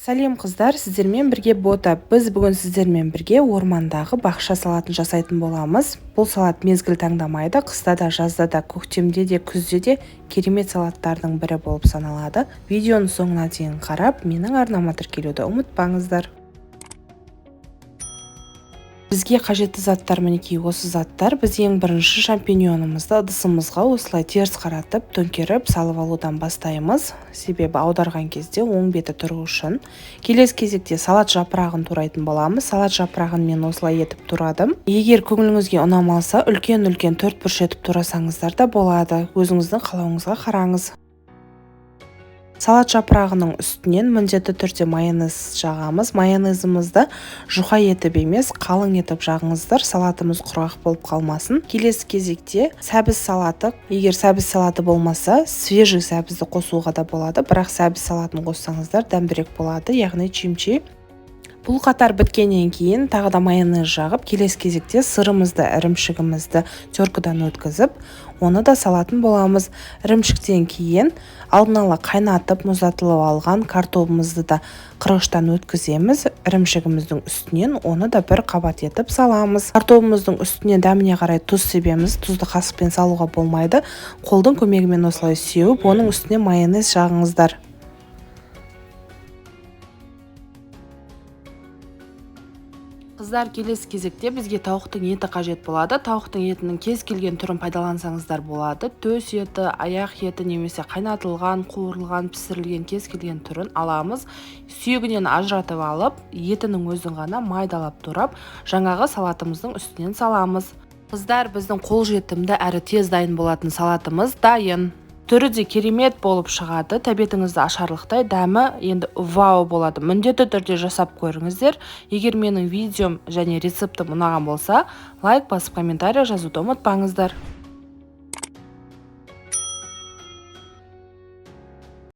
Сәлем қыздар, сіздермен бірге бота. Біз бүгін сіздермен бірге ормандағы бақша салатын жасайтын боламыз. Бұл салат мезгіл таңдамайды, қыста да, жазда да, көктемде де, күзде де керемет салаттардың бірі болып саналады. Видеоның соңына дейін қарап, менің арнама тіркелуді ұмытпаңыздар. Бізге қажетті заттар мінекей осы заттар. Біз ең бірінші шампиньонымызды ыдысымызға осылай теріс қаратып, төңкеріп салып алудан бастаймыз. Себебі аударған кезде оң беті тұру үшін. Келесі кезекте салат жапырағын турайтын боламыз. Салат жапырағын мен осылай етіп турадым. Егер көңіліңізге ұнамалса, үлкен-үлкен 4 бұрыш етіп турасаңыздар да болады. Өзіңіздің қалауыңызға қараңыз. Салат жапырағының үстінен міндетті түрде майонез жағамыз. Майонезімізді жұқа етіп емес, қалың етіп жағыңыздар, салатымыз құрғақ болып қалмасын. Келесі кезекте сәбіз салаты. Егер сәбіз салаты болмаса, свежий сәбізді қосуға да болады, бірақ сәбіз салатын қоссаңыздар дәмдірек болады, яғни чимчи. Бұл қатар біткеннен кейін тағы да майонез жағып, келесі кезекте сырымызды, ірімшігімізді теркадан өткізіп, оны да салатын боламыз. Ірімшіктен кейін алдын ала қайнатып, мұздатылып алған картобымызды да қырғыштан өткіземіз. Ірімшігіміздің үстінен оны да бір қабат етіп саламыз. Картобымыздың үстіне дәміне қарай тұз себеміз. Тұзды қасықпен салуға болмайды. Қолдың көмегімен осылай сеуіп, оның үстіне майонез жағыңыздар. Қыздар, келесі кезекте бізге тауықтың еті қажет болады. Тауықтың етінің кез келген түрін пайдалансаңыздар болады. Төс еті, аяқ еті немесе қайнатылған, қуырылған, пісірілген кез келген түрін аламыз. Сүйегінен ажыратып алып, етінің өзін ғана майдалап турап, жаңағы салатымыздың үстінен саламыз. Қыздар, біздің қолжетімді әрі тез дайын болатын салатымыз дайын. Түрі де керемет болып шығады, тәбетіңізді ашарлықтай, дәмі енді вау болады. Міндетті түрде жасап көріңіздер. Егер менің видеом және рецептім ұнаған болса, лайк басып комментарий жазуды ұмытпаңыздар.